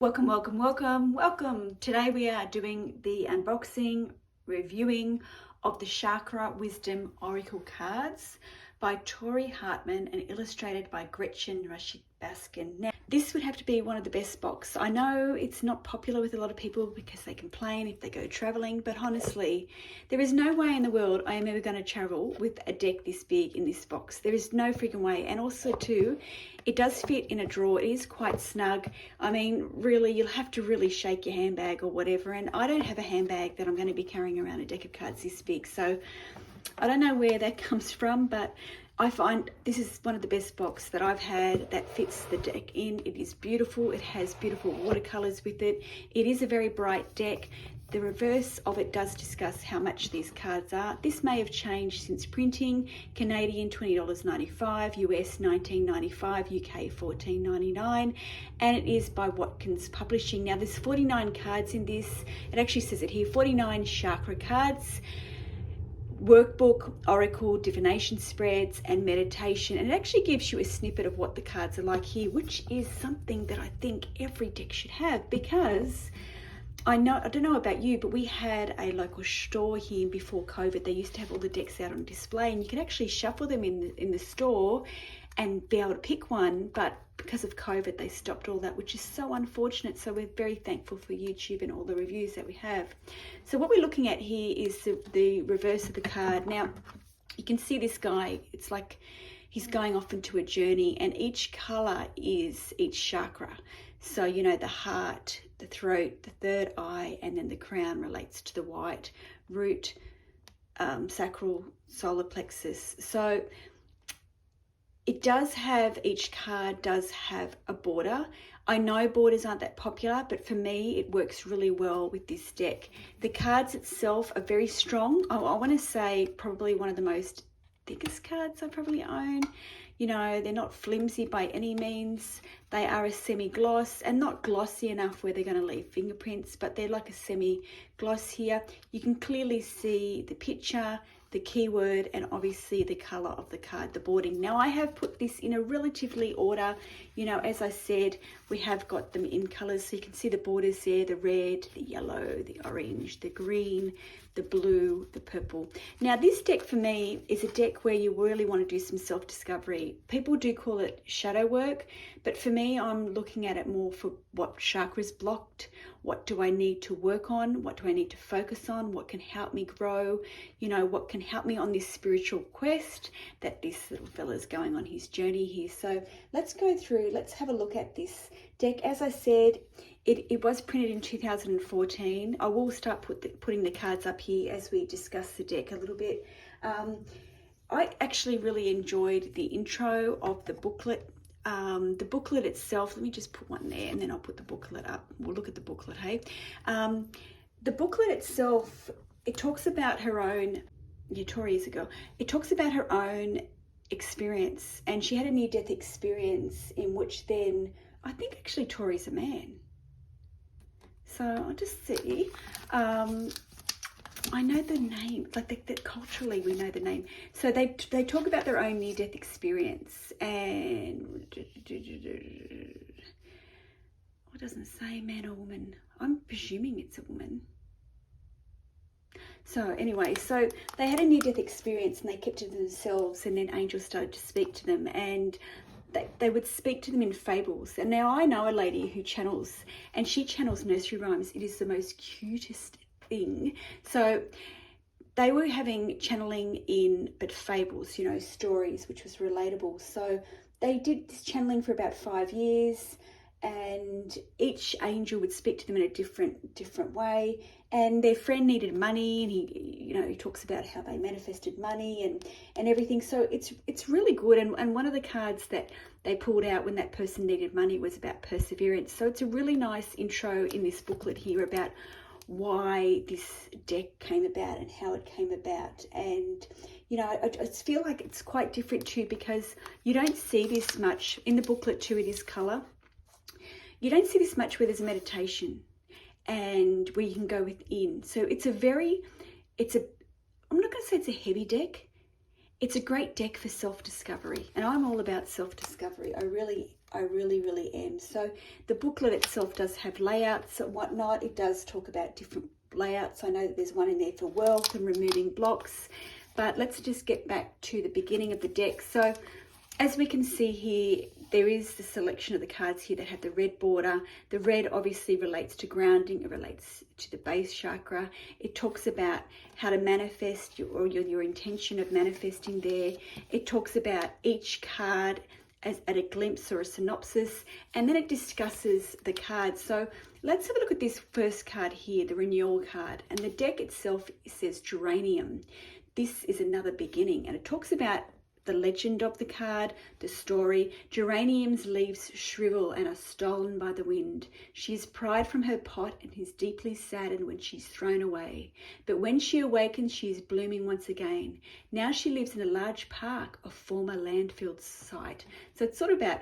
Welcome, welcome, welcome, welcome. Today we are doing the unboxing, reviewing of the Chakra Wisdom Oracle cards by Tori Hartman and illustrated by Gretchen Rashid Baskin. Now, this would have to be one of the best boxes. I know it's not popular with a lot of people because they complain if they go traveling, but honestly, there is no way in the world I am ever going to travel with a deck this big in this box. There is no freaking way. And also too, it does fit in a drawer. It is quite snug. I mean, really, you'll have to really shake your handbag or whatever. And I don't have a handbag that I'm going to be carrying around a deck of cards this big. So I don't know where that comes from, but I find this is one of the best boxes that I've had that fits the deck in. It is beautiful. It has beautiful watercolors with it. It is a very bright deck. The reverse of it does discuss how much these cards are. This may have changed since printing. Canadian $20.95, US $19.95, UK $14.99, and it is by Watkins Publishing. Now there's 49 cards in this. It actually says it here, 49 chakra cards. Workbook, oracle, divination spreads, and meditation. And it actually gives you a snippet of what the cards are like here, which is something that I think every deck should have, because I don't know about you, but we had a local store here before COVID. They used to have all the decks out on display, and you could actually shuffle them in the store and be able to pick one, but because of COVID they stopped all that, which is so unfortunate. So we're very thankful for YouTube and all the reviews that we have. So what we're looking at here is the reverse of the card. Now you can see this guy, it's like he's going off into a journey, and each color is each chakra. So you know, the heart, the throat, the third eye, and then the crown relates to the white, root, sacral, solar plexus. So it does have, each card does have a border. I know borders aren't that popular, but for me, it works really well with this deck. The cards itself are very strong. I want to say probably one of the most thickest cards I probably own. You know, they're not flimsy by any means. They are a semi-gloss, and not glossy enough where they're going to leave fingerprints, but they're like a semi-gloss here. You can clearly see the picture, the keyword, and obviously the color of the card, the boarding. Now I have put this in a relatively order. You know, as I said, we have got them in colors, so you can see the borders there, the red, the yellow, the orange, the green, the blue, the purple. Now this deck for me is a deck where you really want to do some self-discovery. People do call it shadow work, but for me, I'm looking at it more for what chakras blocked, what do I need to work on, what do I need to focus on, what can help me grow, you know, what can help me on this spiritual quest that this little fella's going on his journey here. So let's go through, let's have a look at this deck. As I said, it was printed in 2014. I will start putting the cards up here as we discuss the deck a little bit. I actually really enjoyed the intro of the booklet. The booklet itself, let me just put one there and then I'll put the booklet up. We'll look at the booklet, hey? The booklet itself, it talks about her own, Tori is a girl, it talks about her own experience, and she had a near-death experience in which then, I think actually Tori's a man. So I'll just see. I know the name, like that culturally we know the name. So they talk about their own near-death experience, and what doesn't say, man or woman? I'm presuming it's a woman. So anyway, so they had a near-death experience and they kept it to themselves, and then angels started to speak to them, and they would speak to them in fables. And now I know a lady who channels, and she channels nursery rhymes. It is the most cutest thing. So they were having channeling in, but fables, you know, stories, which was relatable. So they did this channeling for about 5 years, and each angel would speak to them in a different way. And their friend needed money, and he talks about how they manifested money and everything. So it's really good. And one of the cards that they pulled out when that person needed money was about perseverance. So it's a really nice intro in this booklet here about why this deck came about and how it came about. And you know, I feel like it's quite different too, because you don't see this much in the booklet too. It is color. You don't see this much where there's a meditation and where you can go within. So I'm not going to say it's a heavy deck. It's a great deck for self-discovery, and I'm all about self-discovery. I really I really, really am. So the booklet itself does have layouts and whatnot. It does talk about different layouts. I know that there's one in there for wealth and removing blocks, but let's just get back to the beginning of the deck. So as we can see here, there is the selection of the cards here that have the red border. The red obviously relates to grounding. It relates to the base chakra. It talks about how to manifest your intention of manifesting there. It talks about each card as at a glimpse or a synopsis, and then it discusses the cards. So let's have a look at this first card here, the renewal card. And the deck itself says geranium. This is another beginning, and it talks about the legend of the card, the story. Geranium's leaves shrivel and are stolen by the wind. She is pried from her pot and is deeply saddened when she's thrown away. But when she awakens, she is blooming once again. Now she lives in a large park, a former landfill site. So it's sort of about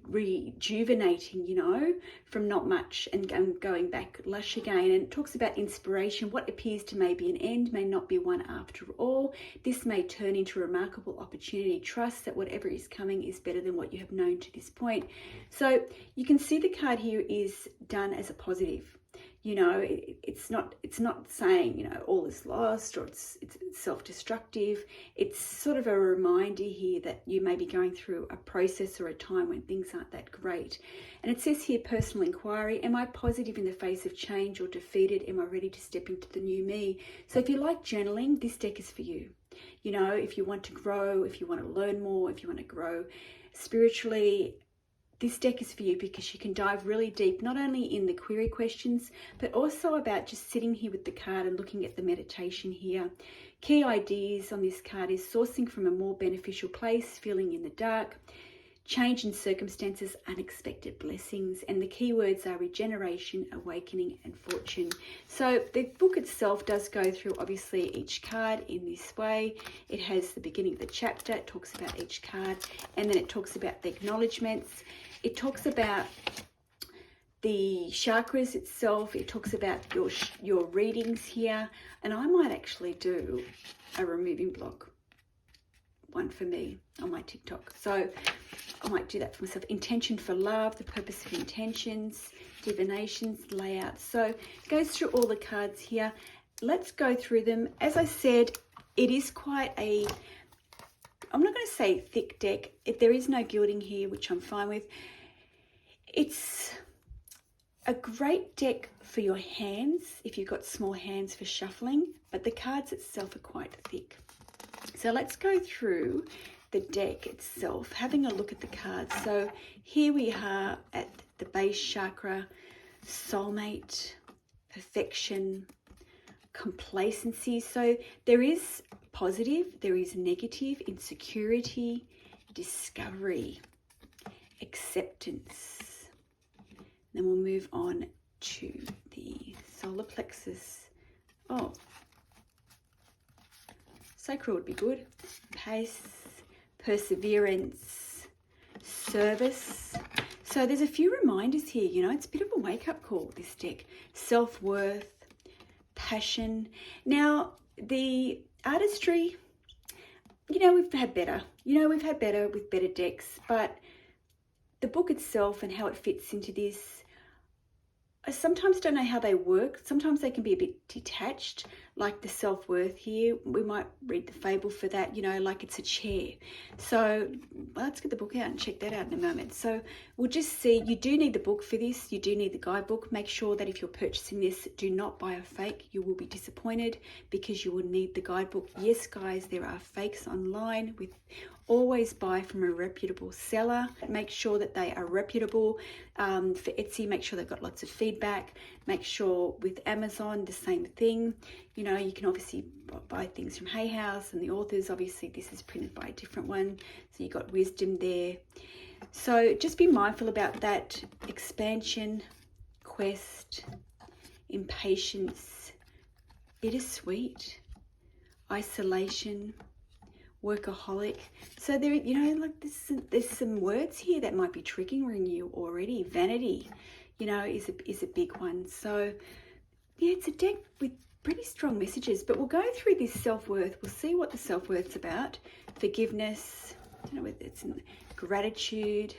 rejuvenating, you know, from not much and going back lush again. And it talks about inspiration. What appears to maybe an end may not be one after all. This may turn into a remarkable opportunity. Trust that whatever is coming is better than what you have known to this point. So you can see the card here is done as a positive. You know, it's not saying, you know, all is lost or it's self-destructive. It's sort of a reminder here that you may be going through a process or a time when things aren't that great. And it says here, personal inquiry. Am I positive in the face of change or defeated? Am I ready to step into the new me? So if you like journaling, this deck is for you. You know, if you want to grow, if you want to learn more, if you want to grow spiritually, this deck is for you, because you can dive really deep, not only in the query questions, but also about just sitting here with the card and looking at the meditation here. Key ideas on this card is sourcing from a more beneficial place, feeling in the dark, change in circumstances, unexpected blessings, and the keywords are regeneration, awakening, and fortune. So the book itself does go through obviously each card in this way. It has the beginning of the chapter, it talks about each card, and then it talks about the acknowledgements. It talks about the chakras itself. It talks about your readings here, and I might actually do a removing block one for me on my TikTok. So I might do that for myself. Intention for love, the purpose of intentions, divinations, layouts. So it goes through all the cards here. Let's go through them. As I said, it is quite a, I'm not going to say thick deck. There is no gilding here, which I'm fine with. It's a great deck for your hands, if you've got small hands for shuffling, but the cards itself are quite thick. So let's go through the deck itself, having a look at the cards. So here we are at the base chakra, soulmate, perfection, complacency. So there is positive, there is negative, insecurity, discovery, acceptance. Then we'll move on to the solar plexus. Oh, sacral would be good. Pace, perseverance, service. So there's a few reminders here, you know, it's a bit of a wake-up call, this deck. Self-worth, passion. Now, the artistry, you know, we've had better. You know, we've had better with better decks, but the book itself and how it fits into this, I sometimes don't know how they work. Sometimes they can be a bit detached, like the self-worth here. We might read the fable for that, you know, like it's a chair. So let's get the book out and check that out in a moment. So we'll just see, you do need the book for this. You do need the guidebook. Make sure that if you're purchasing this, do not buy a fake. You will be disappointed because you will need the guidebook. Yes, guys, there are fakes online. Always buy from a reputable seller. Make sure that they are reputable. For Etsy, make sure they've got lots of feedback. Make sure with Amazon, the same thing. You know, you can obviously buy things from Hay House and the authors. Obviously, this is printed by a different one. So you've got wisdom there. So just be mindful about that. Expansion, quest, impatience, bittersweet, isolation, workaholic. So there, you know, like there's some words here that might be triggering you already. Vanity, you know, is a big one. So yeah, it's a deck with pretty strong messages, but we'll go through this self-worth. We'll see what the self-worth's about. Forgiveness, I don't know whether it's gratitude,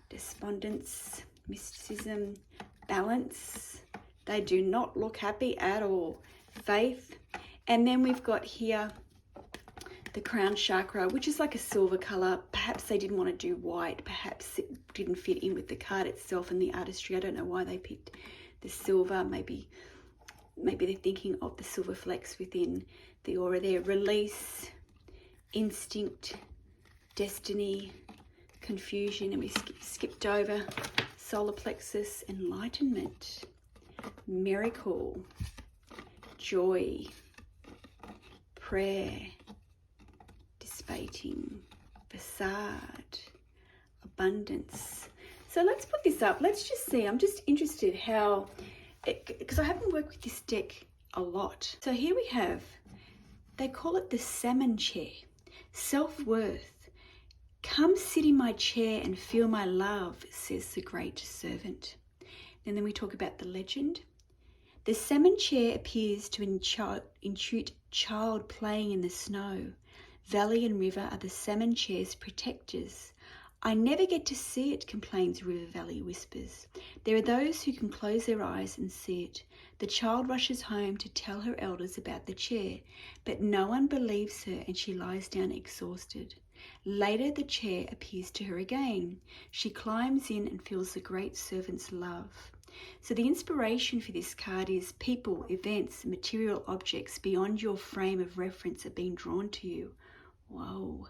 despondence, mysticism, balance. They do not look happy at all. Faith. And then we've got here the crown chakra, which is like a silver color. Perhaps they didn't want to do white. Perhaps it didn't fit in with the card itself and the artistry. I don't know why they picked the silver. Maybe they're thinking of the silver flecks within the aura there. Release, instinct, destiny, confusion, and we skipped over solar plexus, enlightenment, miracle, joy, prayer, dissipating, facade, abundance. So let's put this up. Let's just see. I'm just interested how, because I haven't worked with this deck a lot. So here we have, they call it the salmon chair. Self-worth. Come sit in my chair and feel my love, says the great servant. And then we talk about the legend. The salmon chair appears to entreat child playing in the snow. Valley and river are the salmon chair's protectors. I never get to see it, complains River Valley whispers. There are those who can close their eyes and see it. The child rushes home to tell her elders about the chair, but no one believes her and she lies down exhausted. Later, the chair appears to her again. She climbs in and feels the great servant's love. So the inspiration for this card is people, events, material objects beyond your frame of reference are being drawn to you. Whoa.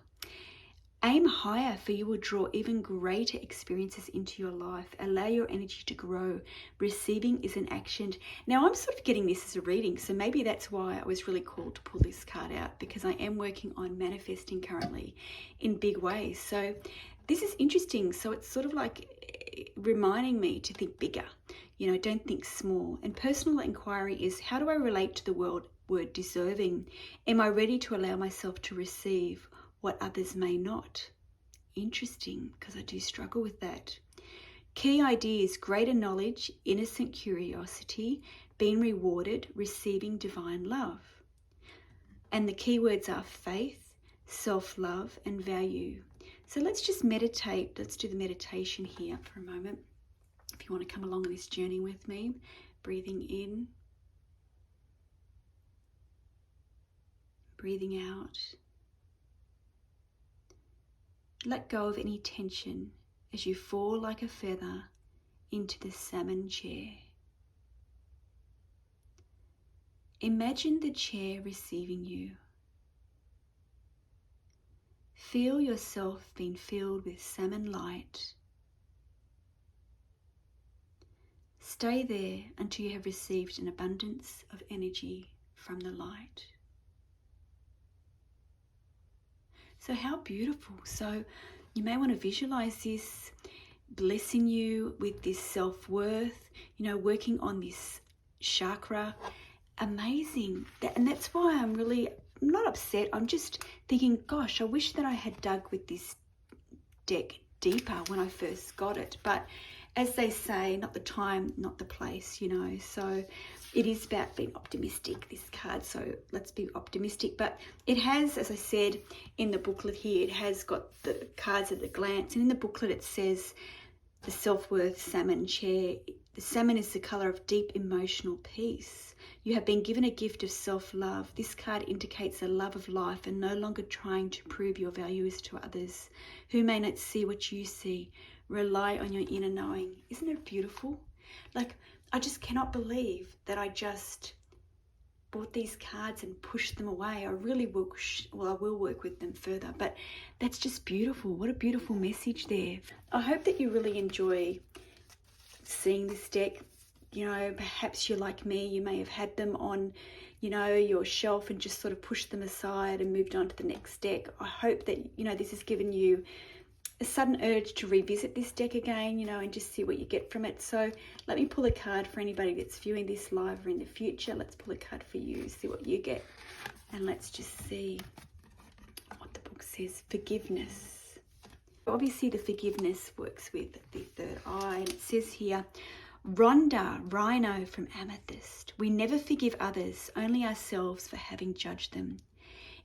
Aim higher, for you will draw even greater experiences into your life. Allow your energy to grow. Receiving is an action. Now, I'm sort of getting this as a reading, so maybe that's why I was really called to pull this card out, because I am working on manifesting currently in big ways. So this is interesting. So it's sort of like reminding me to think bigger. You know, don't think small. And personal inquiry is, how do I relate to the word deserving? Am I ready to allow myself to receive what others may not? Interesting, because I do struggle with that. Key ideas: greater knowledge, innocent curiosity, being rewarded, receiving divine love. And the keywords are faith, self-love, and value. So let's just meditate. Let's do the meditation here for a moment. If you want to come along on this journey with me, breathing in, breathing out. Let go of any tension as you fall like a feather into the salmon chair. Imagine the chair receiving you. Feel yourself being filled with salmon light. Stay there until you have received an abundance of energy from the light. So how beautiful. So you may want to visualize this blessing you with this self-worth, you know, working on this chakra. Amazing. And that's why I'm not upset. I'm just thinking, gosh, I wish that I had dug with this deck deeper when I first got it. But as they say, not the time, not the place, you know. So it is about being optimistic, this card. So let's be optimistic. But it has, as I said, in the booklet here, it has got the cards at a glance. And in the booklet it says, the self-worth salmon chair. The salmon is the colour of deep emotional peace. You have been given a gift of self-love. This card indicates a love of life and no longer trying to prove your values to others who may not see what you see. Rely on your inner knowing. Isn't it beautiful? Like, I just cannot believe that I just bought these cards and pushed them away. I really will, I will work with them further, but that's just beautiful. What a beautiful message there. I hope that you really enjoy seeing this deck. You know, perhaps you're like me, you may have had them on, you know, your shelf and just sort of pushed them aside and moved on to the next deck. I hope that, you know, this has given you a sudden urge to revisit this deck again, you know, and just see what you get from it. So let me pull a card for anybody that's viewing this live or in the future. Let's pull a card for you, see what you get. And let's just see what the book says. Forgiveness. Obviously the forgiveness works with the third eye. And it says here, Rhonda, Rhino from Amethyst. We never forgive others, only ourselves for having judged them.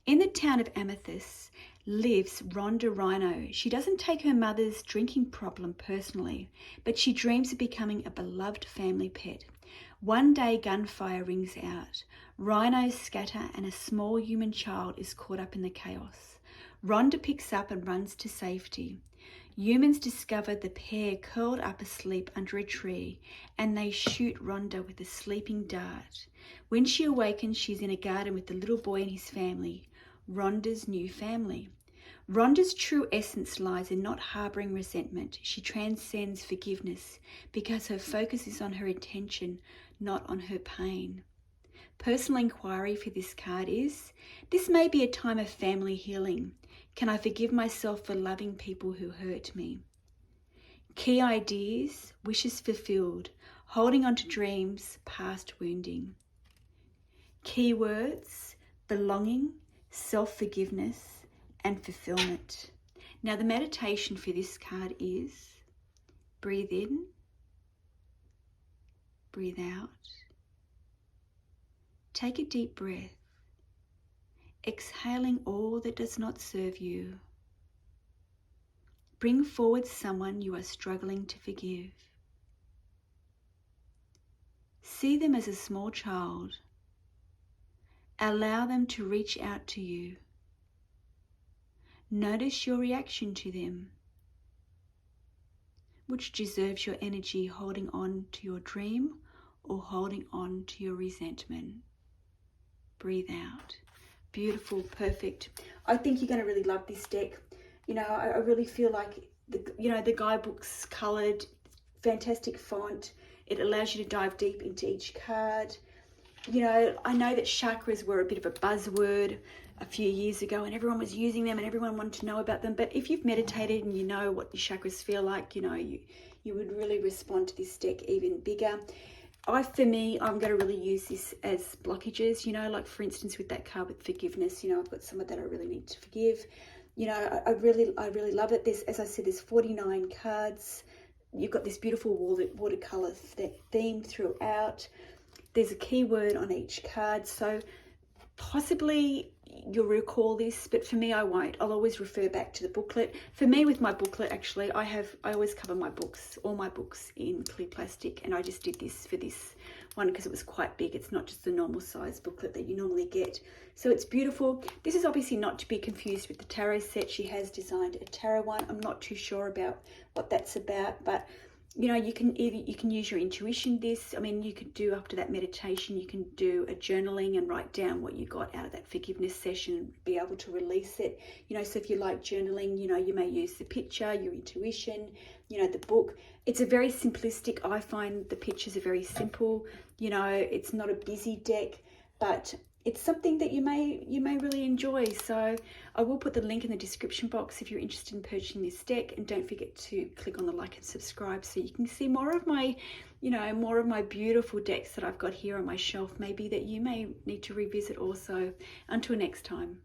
In the town of Amethyst lives Rhonda Rhino. She doesn't take her mother's drinking problem personally, but she dreams of becoming a beloved family pet. One day gunfire rings out. Rhinos scatter and a small human child is caught up in the chaos. Rhonda picks up and runs to safety. Humans discover the pair curled up asleep under a tree, and they shoot Rhonda with a sleeping dart. When she awakens, she's in a garden with the little boy and his family, Rhonda's new family. Rhonda's true essence lies in not harboring resentment. She transcends forgiveness because her focus is on her intention, not on her pain. Personal inquiry for this card is, this may be a time of family healing. Can I forgive myself for loving people who hurt me? Key ideas, wishes fulfilled, holding on to dreams, past wounding. Keywords, belonging, self-forgiveness, and fulfillment. Now the meditation for this card is, breathe in, breathe out. Take a deep breath, exhaling all that does not serve you. Bring forward someone you are struggling to forgive. See them as a small child. Allow them to reach out to you. Notice your reaction to them, which deserves your energy, holding on to your dream or holding on to your resentment. Breathe out. Beautiful, perfect. I think you're going to really love this deck. You know, I really feel like, the guidebook's coloured, fantastic font. It allows you to dive deep into each card. You know, I know that chakras were a bit of a buzzword a few years ago and everyone was using them and everyone wanted to know about them. But if you've meditated and you know what the chakras feel like, you know, you would really respond to this deck even bigger. For me, I'm going to really use this as blockages, you know, like for instance with that card with forgiveness, you know, I've got someone that I really need to forgive. You know, I really love it. As I said, there's 49 cards. You've got this beautiful watercolor theme throughout. There's a keyword on each card, so possibly you'll recall this, but for me I won't. I'll always refer back to the booklet. For me, with my booklet, actually, I always cover all my books in clear plastic, and I just did this for this one because it was quite big. It's not just the normal size booklet that you normally get. So it's beautiful. This is obviously not to be confused with the tarot set. She has designed a tarot one. I'm not too sure about what that's about, but you know, you can use your intuition. I mean, you could do, after that meditation, you can do a journaling and write down what you got out of that forgiveness session, be able to release it. You know, so if you like journaling, you know, you may use the picture, your intuition, you know, the book. It's a very simplistic, I find the pictures are very simple. You know, it's not a busy deck, but it's something that you may really enjoy. So I will put the link in the description box if you're interested in purchasing this deck, and don't forget to click on the like and subscribe so you can see more of my, you know, more of my beautiful decks that I've got here on my shelf, maybe that you may need to revisit also. Until next time.